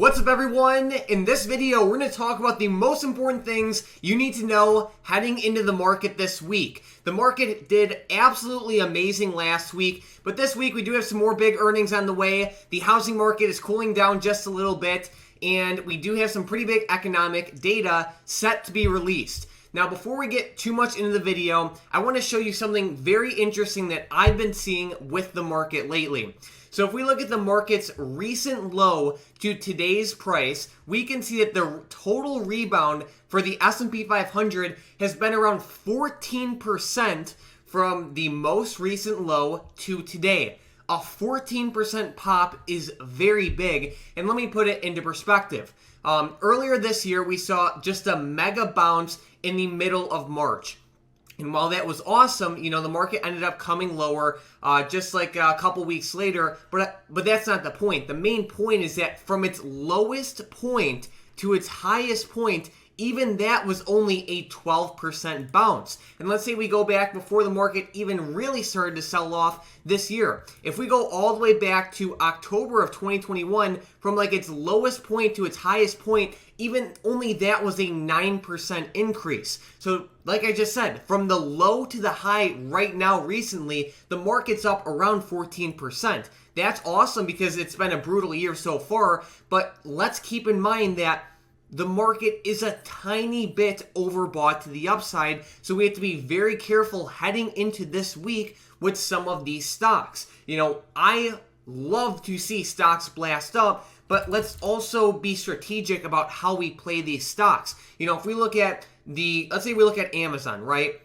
What's up, everyone? In this video, we're going to talk about the most important things you need to know heading into the market this week. The market did absolutely amazing last week, but this week we do have some more big earnings on the way. The housing market is cooling down just a little bit, and we do have some pretty big economic data set to be released. Now, before we get too much into the video, I want to show you something very interesting that I've been seeing with the market lately. So if we look at the market's recent low to today's price, we can see that the total rebound for the S&P 500 has been around 14% from the most recent low to today. A 14% pop is very big, and let me put it into perspective. Earlier this year, we saw just a mega bounce in the middle of March. And while that was awesome, the market ended up coming lower just like a couple weeks later. But that's not the point. The main point is that from its lowest point to its highest point, even that was only a 12% bounce. And let's say we go back before the market even really started to sell off this year. If we go all the way back to October of 2021, from like its lowest point to its highest point, even only that was a 9% increase. So like I just said, from the low to the high right now recently, the market's up around 14%. That's awesome because it's been a brutal year so far, but let's keep in mind that the market is a tiny bit overbought to the upside, so we have to be very careful heading into this week with some of these stocks. I love to see stocks blast up, but let's also be strategic about how we play these stocks. If we look at let's say we look at Amazon, right?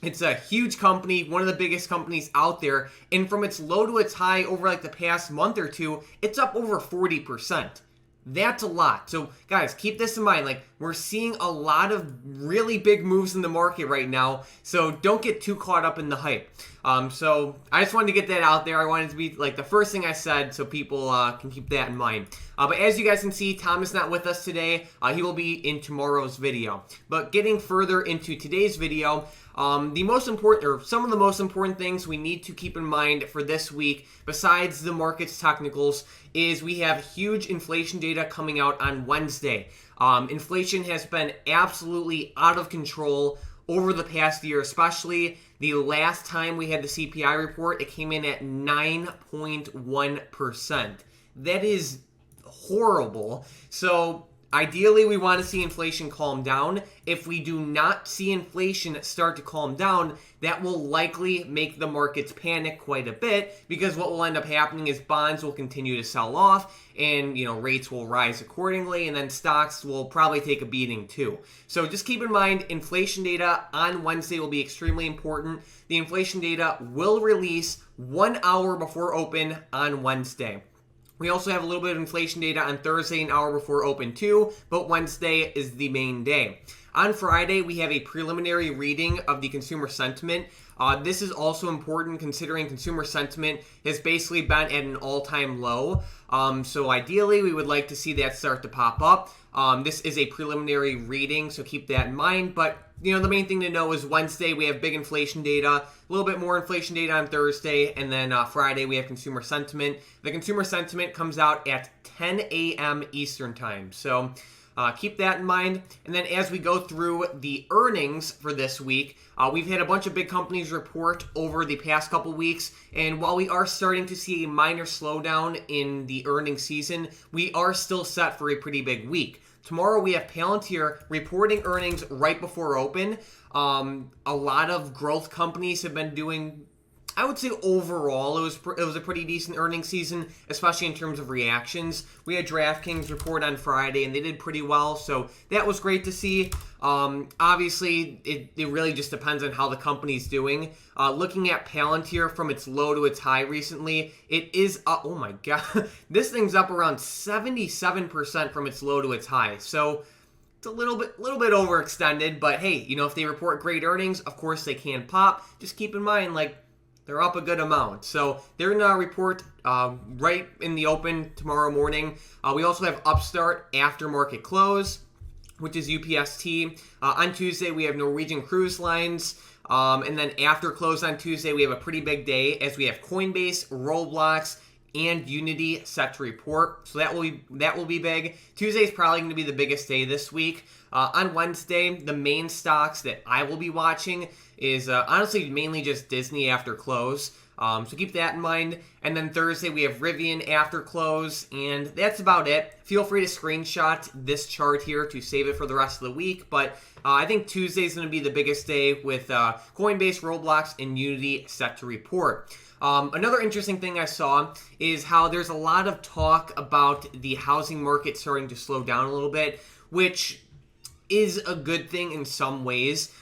It's a huge company, one of the biggest companies out there, and from its low to its high over like the past month or two, it's up over 40%. That's a lot. So guys, keep this in mind. We're seeing a lot of really big moves in the market right now. So don't get too caught up in the hype. So I just wanted to get that out there. I wanted to be the first thing I said so people can keep that in mind. But as you guys can see, Tom is not with us today. He will be in tomorrow's video. But getting further into today's video, some of the most important things we need to keep in mind for this week, besides the market's technicals, is we have huge inflation data coming out on Wednesday. Inflation has been absolutely out of control over the past year, especially the last time we had the CPI report. It came in at 9.1%. That is horrible. So ideally, we want to see inflation calm down. If we do not see inflation start to calm down, that will likely make the markets panic quite a bit, because what will end up happening is bonds will continue to sell off, and rates will rise accordingly, and then stocks will probably take a beating too. So just keep in mind, inflation data on Wednesday will be extremely important. The inflation data will release 1 hour before open on Wednesday. We also have a little bit of inflation data on Thursday, an hour before open too, but Wednesday is the main day. On Friday, we have a preliminary reading of the consumer sentiment. This is also important considering consumer sentiment has basically been at an all-time low. So ideally, we would like to see that start to pop up. This is a preliminary reading, so keep that in mind. But the main thing to know is Wednesday we have big inflation data, a little bit more inflation data on Thursday, and then Friday we have consumer sentiment. The consumer sentiment comes out at 10 a.m. Eastern time. So keep that in mind. And then as we go through the earnings for this week, we've had a bunch of big companies report over the past couple weeks. And while we are starting to see a minor slowdown in the earnings season, we are still set for a pretty big week. Tomorrow we have Palantir reporting earnings right before open. A lot of growth companies have been doing, I would say overall, it was a pretty decent earnings season, especially in terms of reactions. We had DraftKings report on Friday, and they did pretty well, so that was great to see. Obviously, it really just depends on how the company's doing. Looking at Palantir from its low to its high recently, it is up, oh my god, this thing's up around 77% from its low to its high. So it's a little bit overextended, but hey, if they report great earnings, of course they can pop. Just keep in mind, they're up a good amount. So they're going to report right in the open tomorrow morning. We also have Upstart after market close, which is UPST. On Tuesday, we have Norwegian Cruise Lines. And then after close on Tuesday, we have a pretty big day as we have Coinbase, Roblox, and Unity set to report, so that will be big. Tuesday is probably going to be the biggest day this week. On Wednesday, the main stocks that I will be watching is honestly mainly just Disney after close. So keep that in mind. And then Thursday we have Rivian after close, and that's about it. Feel free to screenshot this chart here to save it for the rest of the week. But I think Tuesday is going to be the biggest day with Coinbase, Roblox, and Unity set to report. Another interesting thing I saw is how there's a lot of talk about the housing market starting to slow down a little bit, which is a good thing in some ways.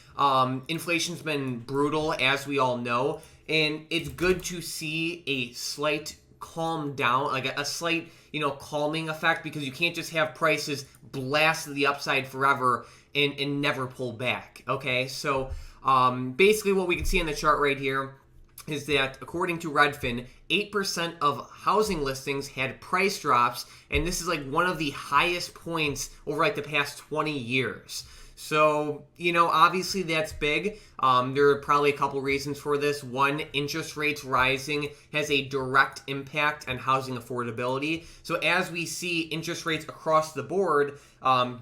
Inflation's been brutal, as we all know, and it's good to see a slight calm down, like a slight, calming effect, because you can't just have prices blast to the upside forever and never pull back, okay? So basically what we can see in the chart right here is that according to Redfin, 8% of housing listings had price drops, and this is like one of the highest points over like the past 20 years. So, obviously that's big. There are probably a couple reasons for this. One, interest rates rising has a direct impact on housing affordability. So as we see interest rates across the board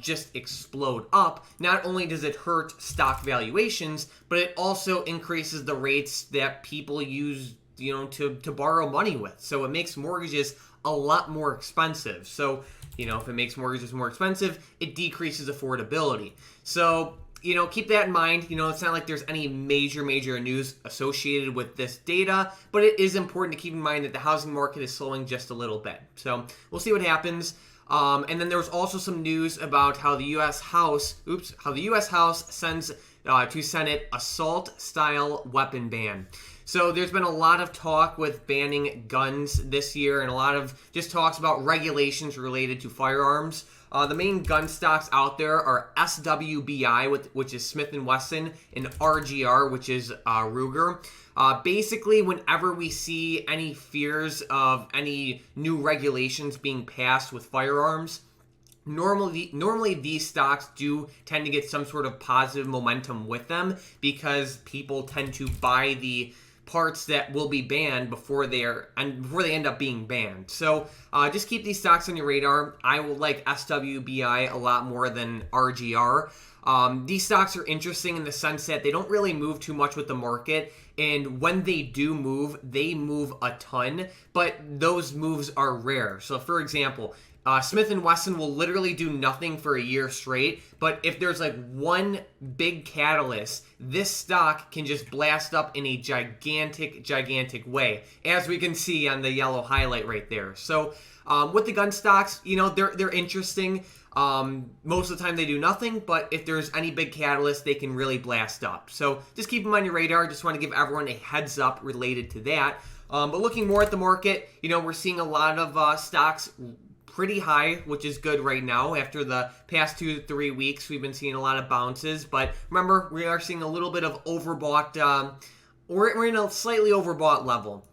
just explode up, not only does it hurt stock valuations, but it also increases the rates that people use, to borrow money with. So it makes mortgages a lot more expensive. So, if it makes mortgages more expensive, it decreases affordability. So, keep that in mind. It's not like there's any major news associated with this data, but it is important to keep in mind that the housing market is slowing just a little bit. So we'll see what happens. And then there was also some news about how the U.S. House sends to Senate assault-style weapon ban. So there's been a lot of talk with banning guns this year, and a lot of just talks about regulations related to firearms. The main gun stocks out there are SWBI, which is Smith & Wesson, and RGR, which is Ruger. Basically, whenever we see any fears of any new regulations being passed with firearms, normally these stocks do tend to get some sort of positive momentum with them, because people tend to buy the parts that will be banned before they end up being banned. So just keep these stocks on your radar. I will like SWBI a lot more than RGR. These stocks are interesting in the sense that they don't really move too much with the market, and when they do move, they move a ton, but those moves are rare. So for example, Smith & Wesson will literally do nothing for a year straight, but if there's like one big catalyst, this stock can just blast up in a gigantic way, as we can see on the yellow highlight right there. So with the gun stocks, they're interesting. Most of the time they do nothing, but if there's any big catalyst, they can really blast up. So just keep them on your radar. Just want to give everyone a heads up related to that. But looking more at the market, we're seeing a lot of stocks pretty high, which is good right now. After the past 2 to 3 weeks, we've been seeing a lot of bounces. But remember, we are seeing a little bit of overbought. We're in a slightly overbought level.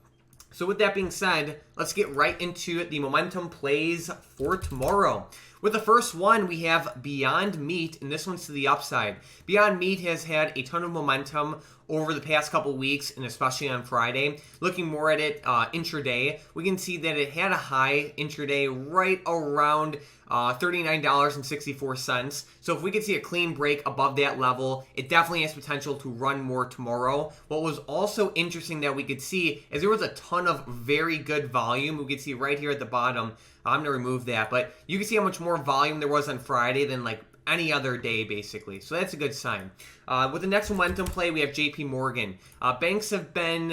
So with that being said, let's get right into the momentum plays for tomorrow. With the first one, we have Beyond Meat, and this one's to the upside. Beyond Meat has had a ton of momentum over the past couple weeks, and especially on Friday. Looking more at it intraday, we can see that it had a high intraday right around $39.64. So if we could see a clean break above that level, it definitely has potential to run more tomorrow. What was also interesting that we could see is there was a ton of very good volume. We could see right here at the bottom. I'm going to remove that, but you can see how much more volume there was on Friday than like any other day, basically. So that's a good sign. With the next momentum play, we have JP Morgan. Banks have been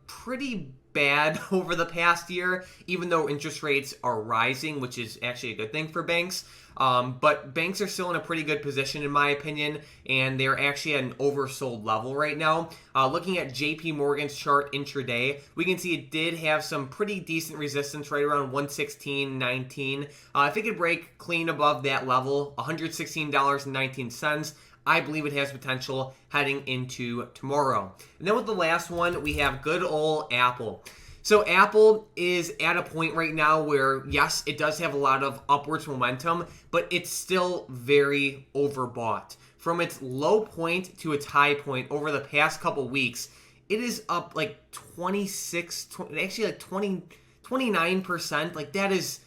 pretty bad over the past year, even though interest rates are rising, which is actually a good thing for banks. But banks are still in a pretty good position, in my opinion, and they're actually at an oversold level right now. Looking at JP Morgan's chart intraday, we can see it did have some pretty decent resistance right around 116.19. If it could break clean above that level, $116.19, I believe it has potential heading into tomorrow. And then with the last one, we have good old Apple. So Apple is at a point right now where, yes, it does have a lot of upwards momentum, but it's still very overbought. From its low point to its high point over the past couple weeks, it is up like 26, actually like 20 29%, like that is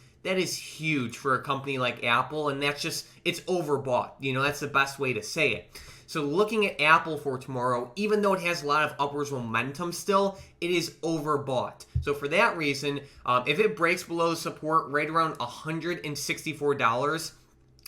huge for a company like Apple, and it's overbought. That's the best way to say it. So looking at Apple for tomorrow, even though it has a lot of upwards momentum still, it is overbought. So for that reason, if it breaks below the support right around $164,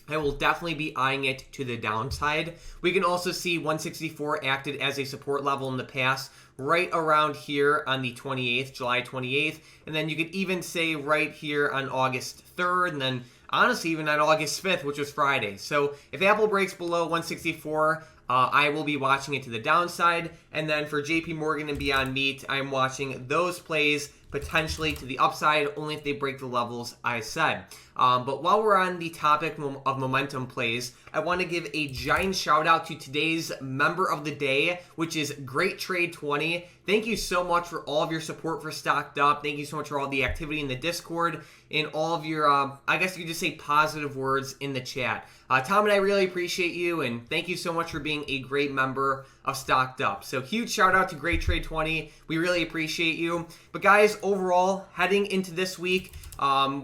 I will definitely be eyeing it to the downside. We can also see 164 acted as a support level in the past, right around here on the 28th, July 28th. And then you could even say right here on August 3rd, and then honestly even on August 5th, which was Friday. So if Apple breaks below 164, I will be watching it to the downside. And then for JP Morgan and Beyond Meat, I'm watching those plays potentially to the upside, only if they break the levels I said. But while we're on the topic of momentum plays, I want to give a giant shout out to today's member of the day, which is Great Trade 20. Thank you so much for all of your support for Stocked Up. Thank you so much for all the activity in the Discord and all of your, I guess you could just say positive words in the chat. Tom and I really appreciate you, and thank you so much for being a great member of Stocked Up. So huge shout out to Great Trade 20. We really appreciate you. But guys, overall, heading into this week,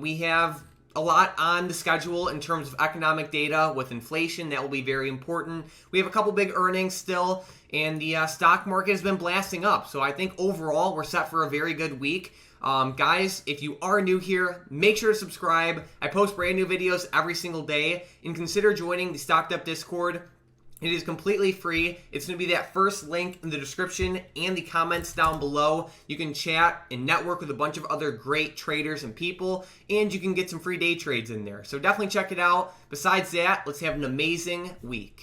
we have a lot on the schedule in terms of economic data with inflation. That will be very important. We have a couple big earnings still, and the stock market has been blasting up. So I think overall, we're set for a very good week. Guys, if you are new here, make sure to subscribe. I post brand new videos every single day, and consider joining the Stocked Up Discord. It is completely free. It's going to be that first link in the description and the comments down below. You can chat and network with a bunch of other great traders and people, and you can get some free day trades in there. So definitely check it out. Besides that, let's have an amazing week.